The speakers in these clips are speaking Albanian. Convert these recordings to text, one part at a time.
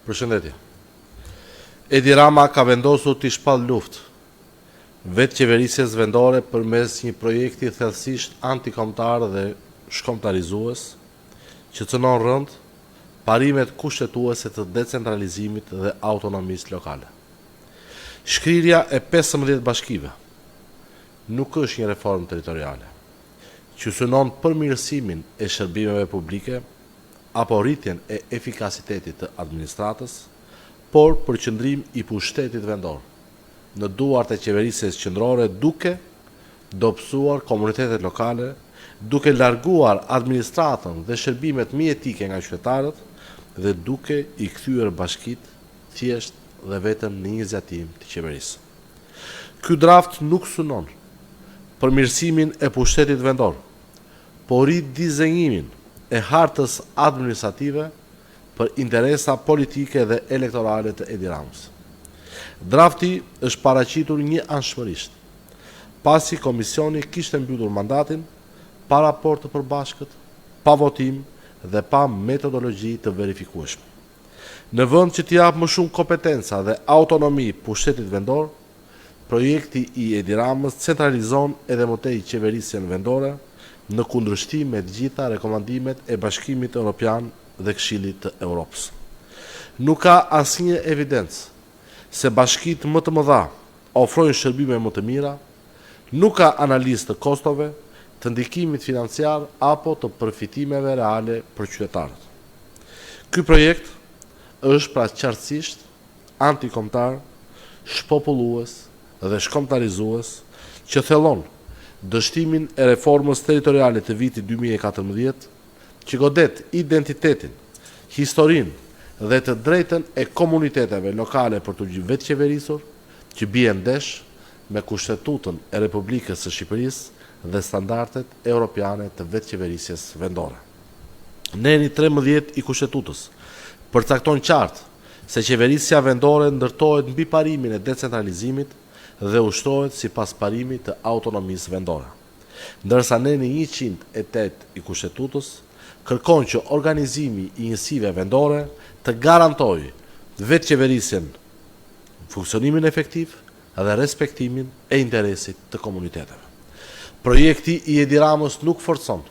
Përshëndetje. Edi Rama ka vendosur t'i shpall luftë vetë qeverisjes vendore përmes një projekti thellësisht antikombëtar dhe shkombëtarizues që cënon rënd parimet kushtetuese të decentralizimit dhe autonomisë lokale. Shkrirja e 15 bashkive nuk është një reformë territoriale që synon përmirësimin e shërbimeve publike apo rritjen e efikasitetit të administratës, por përqendrim i pushtetit vendor në duart e qeverisjes qendrore duke dobësuar komunitetet lokale, duke larguar administratën dhe shërbimet mjetike nga qytetarët dhe duke i kthyer bashkitë thjesht dhe vetëm në iniciativë të qeverisë. Ky draft nuk synon përmirësimin e pushtetit vendor, por ridizenjimin e hartës administrative për interesa politike dhe elektorale të Edi Ramës. Drafti është paraqitur një anshmërisht, pasi komisioni kishte mbyllur mandatin pa raport të përbashkët, pa votim dhe pa metodologji të verifikueshme. Në vend që t'i jap më shumë kompetenca dhe autonomi pushtetit vendor, projekti i Edi Ramës centralizon edhe më tej qeverisjen vendore në kundërshtim me të gjitha rekomandimet e Bashkimit Evropian dhe Këshillit të Europës. Nuk ka asnjë evidencë se bashkitë më të mëdha ofrojnë shërbime më të mira, nuk ka analizë të kostove, të ndikimit financiar apo të përfitimeve reale për qytetarët. Ky projekt është pra qartësisht antikombëtar, shpopullues dhe shkombëtarizues që thellon dështimin e reformës territoriale të vitit 2014, që godet identitetin, historinë dhe të drejtën e komuniteteve lokale për të vetë qeverisur, që bie ndesh me Kushtetutën e Republikës së Shqipërisë dhe standardet europiane të vetë qeverisjes vendore. Neni 13 i Kushtetutës përcakton qartë se qeverisja vendore ndërtohet mbi parimin e decentralizimit dhe ushtrohet sipas parimit të autonomisë vendore. Ndërsa neni 108 i Kushtetutës kërkon që organizimi i njësive vendore të garantojë vetë qeverisjen, funksionimin efektiv dhe respektimin e interesit të komuniteteve. Projekti i Edi Ramës nuk forcon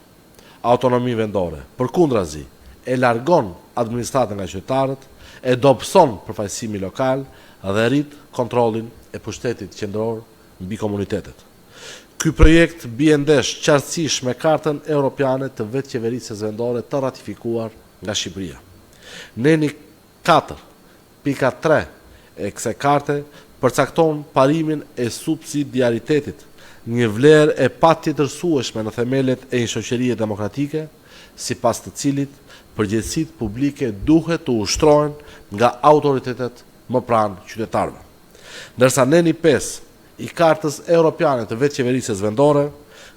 autonomi vendore, përkundrazi e largon administratën nga qytetarët, e dobëson përfaqësimin lokal dhe rrit kontrollin e pushtetit qendror mbi komunitetet. Ky projekt bie ndesh qartësisht me Kartën Europiane të vetë qeverisjes vendore të ratifikuar nga Shqipëria. Neni 4.3 e kësaj karte përcakton parimin e subsidiaritetit, një vlerë e patjetërsueshme në themelet e një shoqërie demokratike, sipas të cilit përgjegjësitë publike duhet të ushtrohen nga autoritetet më pranë qytetarëve. Ndërsa neni 5 i Kartës Europiane të vetë qeverisjes vendore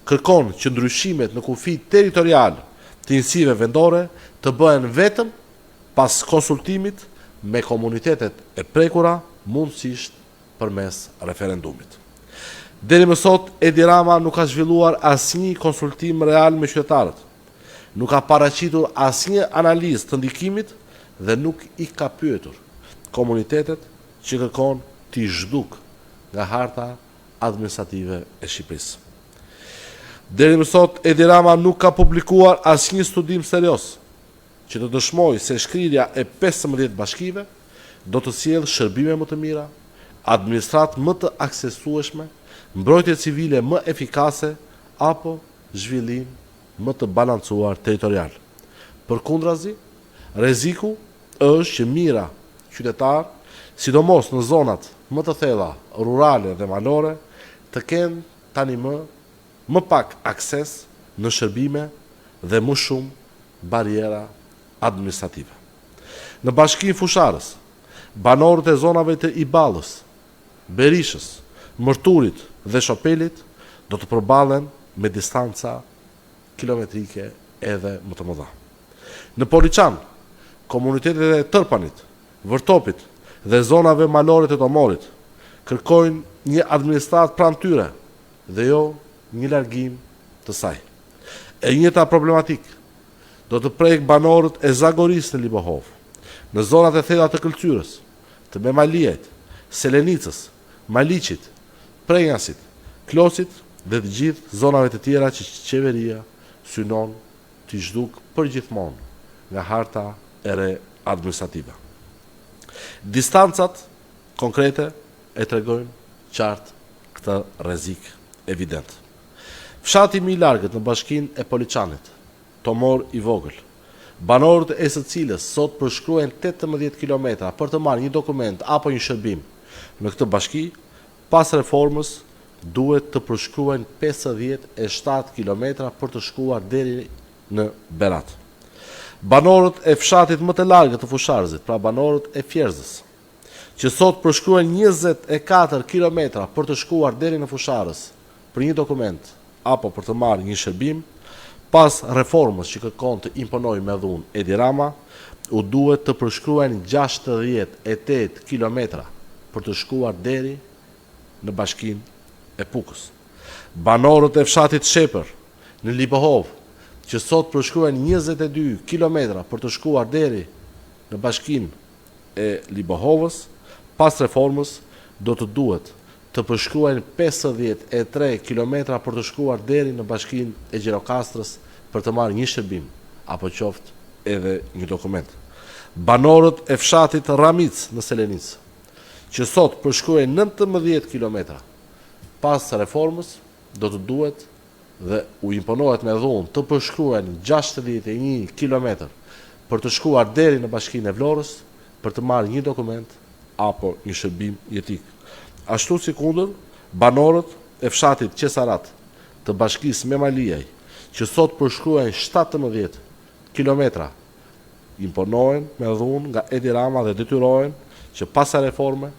kërkon që ndryshimet në kufi territorial të njësive vendore të bëhen vetëm pas konsultimit me komunitetet e prekura, mundësisht përmes referendumit. Deri më sot, Edi Rama nuk ka zhvilluar asnjë konsultim real me qytetarët, nuk ka paraqitur asnjë analizë të ndikimit dhe nuk i ka pyetur komunitetet që kërkon t'i zhduk nga harta administrative e Shqipërisë. Deri më sot, Edi Rama nuk ka publikuar asnjë studim serioz që të dëshmojë se shkrirja e 15 bashkive do të sjellë shërbime më të mira, administratë më të aksesueshme, mbrojtje civile më efikase apo zhvillim më të balancuar territorial. Përkundrazi, rreziku është që mira qytetar, sidomos në zonat më të thella rurale dhe malore, të kenë tani më pak akses në shërbime dhe më shumë bariera administrative. Në Bashkinë Fusharës, banorët e zonave të Iballës, Berishës, Mërturit dhe Shopelit do të përballen me distanca kilometrike edhe më të mëdha. Në Poliçan, komunitetet e Tërpanit, Vërtopit dhe zonave malore të Tomorit kërkojnë një administratë pranë tyre dhe jo një largim të saj. E njëjta problematik do të prek banorët e Zagorisë në Libohov, në zonat e thella të Këlqyrës, të Memaliajt, Selenicës, Maliqit, Prenjasit, Klosit dhe të gjithë zonave të tjera që qeveria synon të zhduk përgjithmonë nga harta e re administrative. Distancat konkrete e tregojnë qartë këtë rrezik evident. Fshati më i largët në bashkinë e Poliçanit, Tomor i vogël, banorët e së cilës sot përshkruajnë 18 kilometra për të marrë një dokument apo një shërbim në këtë bashki, pas reformës duhet të përshkruajnë 57 kilometra për të shkuar deri në Berat. Banorët e fshatit më të largët të Fusharzit, pra banorët e Fjerzës, që sot përshkruajnë 24 kilometra për të shkuar deri në Fusharës për një dokument apo për të marrë një shërbim, pas reformës që kërkon të imponojë me dhunë Edi Rama, u duhet të përshkruajnë 68 kilometra për të shkuar deri në bashkinë e Pukës. Banorët e fshatit Shepër në Lipohov, që sot përshkruajnë 22 kilometra për të shkuar deri në bashkinë e Lipohovës, pas reformës do të duhet të përshkruajnë 53 kilometra për të shkuar deri në bashkinë e Gjirokastrës për të marrë një shërbim apo qoftë edhe një dokument. Banorët e fshatit Ramic në Selenicë, që sot përshkruajnë 19 kilometra, pas reformës do të duhet dhe u imponohet me dhunë të përshkruajnë 61 kilometër për të shkuar deri në bashkinë e Vlorës për të marrë një dokument apo një shërbim jetik. Ashtu si kundër, banorët e fshatit Qesarat të bashkisë Memaliaj, që sot përshkruajnë 17 kilometra, imponohen me dhunë nga Edi Rama dhe detyrohen që pas reforme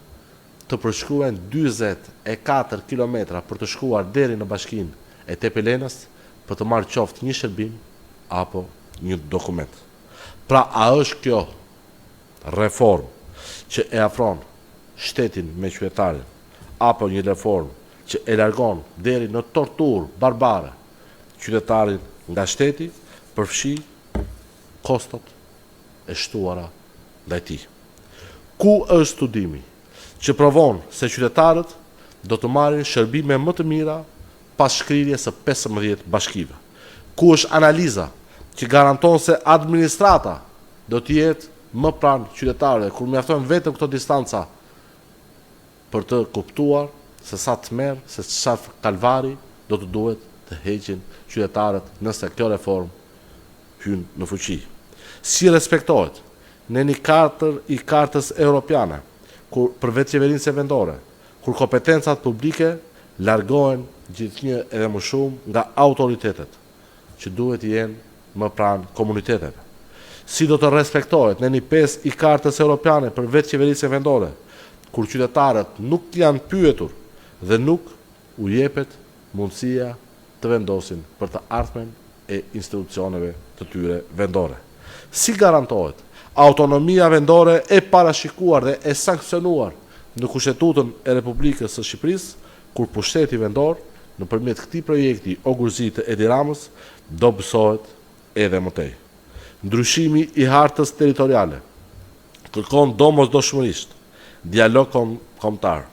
të përshkruajnë 44 kilometra për të shkuar deri në bashkinë e Tepelenës për të marrë qoftë një shërbim apo një dokument. Pra, a është kjo reformë që e afron shtetin me qytetarin, apo një reformë që e largon deri në torturë barbare qytetarin nga shteti, përfshi kostot e shtuara ndaj tij? Ku është studimi që provon se qytetarët do të marrin shërbime më të mira pas shkrirjes së 15 bashkive? Ku është analiza që garanton se administrata do të jetë më pranë qytetarëve, kur mjafton vetëm këto distanca për të kuptuar se sa të merr, se çfarë kalvari do të duhet të heqin qytetarët nëse kjo reformë hyn në fuqi? Si respektohet në një katër i kartës europiane, kur për vetë qeverinë vendore, kur kompetencat publike largohen gjithnjë edhe më shumë nga autoritetet që duhet të jenë më pranë komuniteteve? Si do të respektohet në një 5 i kartës europiane për vetë qeverinë vendore, kur qytetarët nuk janë pyetur dhe nuk u jepet mundësia të vendosin për të ardhmen e institucioneve të tyre vendore? Si garantohet autonomia vendore e parashikuar dhe e sankcionuar në Kushtetutën e Republikës së Shqipërisë, kur pushteti vendor nëpërmjet këtij projekti ogurzi të Edi Ramës do bësohet edhe më tej? Ndryshimi i hartës territoriale kërkon domosdoshmërisht dialog kombëtar,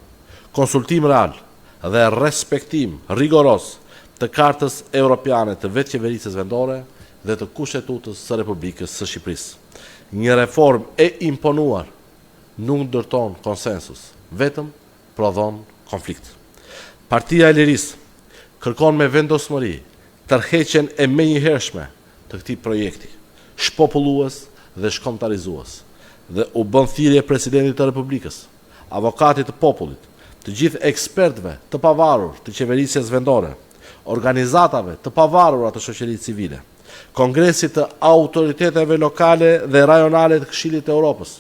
konsultim real dhe respektim rigoros të kartës europiane të vetë qeverisë vendore dhe të Kushtetutës së Republikës së Shqipërisë. Një reformë e imponuar nuk ndërton konsensus, vetëm prodhon konflikt. Partia e Lirisë kërkon me vendosmëri tërheqjen e menjëhershme të këtij projekti, shpopullues dhe shkombëtarizues, dhe u bën thirrje presidentit të Republikës, avokatit të popullit, të gjithë ekspertëve të pavarur të qeverisë vendore, organizatave të pavarura të shoqërisë civile, kongresit të autoriteteve lokale dhe rajonale të Këshillit të Europës,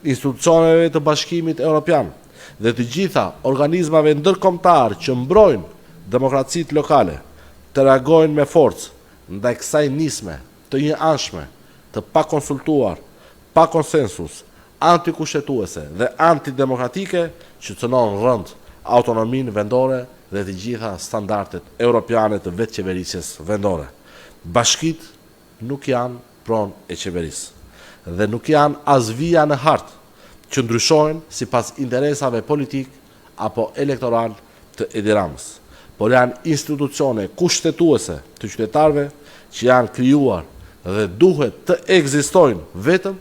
institucioneve të Bashkimit Evropian dhe të gjitha organizmave ndërkombëtar që mbrojnë demokracitë lokale, të reagojnë me forcë ndaj kësaj nisme të njëanshme, të pa konsultuar, pa konsensus, antikushtetuese dhe antidemokratike që cënon rënd autonominë vendore dhe të gjitha standardet europiane të vetë qeverisjes vendore. Bashkit nuk janë pronë e qeverisë dhe nuk janë as vija në hartë që ndryshojnë sipas interesave politik apo elektoral të Edi Ramës, por janë institucione kushtetuese të qytetarëve që janë krijuar dhe duhet të ekzistojnë vetëm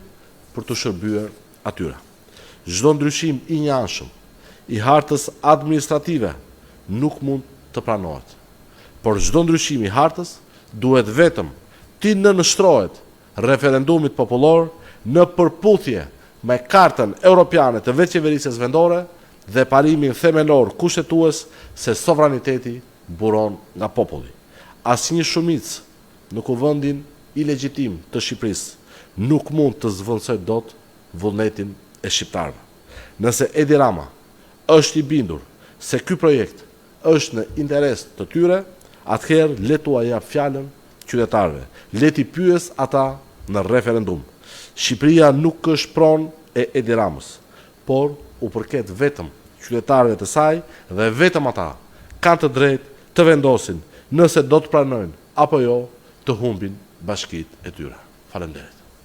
për të shërbyer atyre. Çdo ndryshim i njëanshëm i hartës administrative nuk mund të pranohet, por çdo ndryshim i hartës duhet vetëm të nënshtrohet referendumit popullor në përputhje me Kartën Europiane të Vetëqeverisjes Vendore dhe parimin themelor kushtetues se sovraniteti buron nga populli. Asnjë shumicë në kuvendin ilegjitim të Shqipërisë nuk mund të zvendësojë dot vullnetin e shqiptarëve. Nëse Edi Rama është i bindur se ky projekt është në interes të tyre, atëherë le t'u jap fjalën qytetarëve. Le t'i pyes ata në referendum. Shqipëria nuk është pronë e Edi Ramës, por u përket vetëm qytetarëve të saj dhe vetëm ata kanë të drejtë të vendosin nëse do të pranojnë apo jo të humbin bashkitë e tyre. Faleminderit.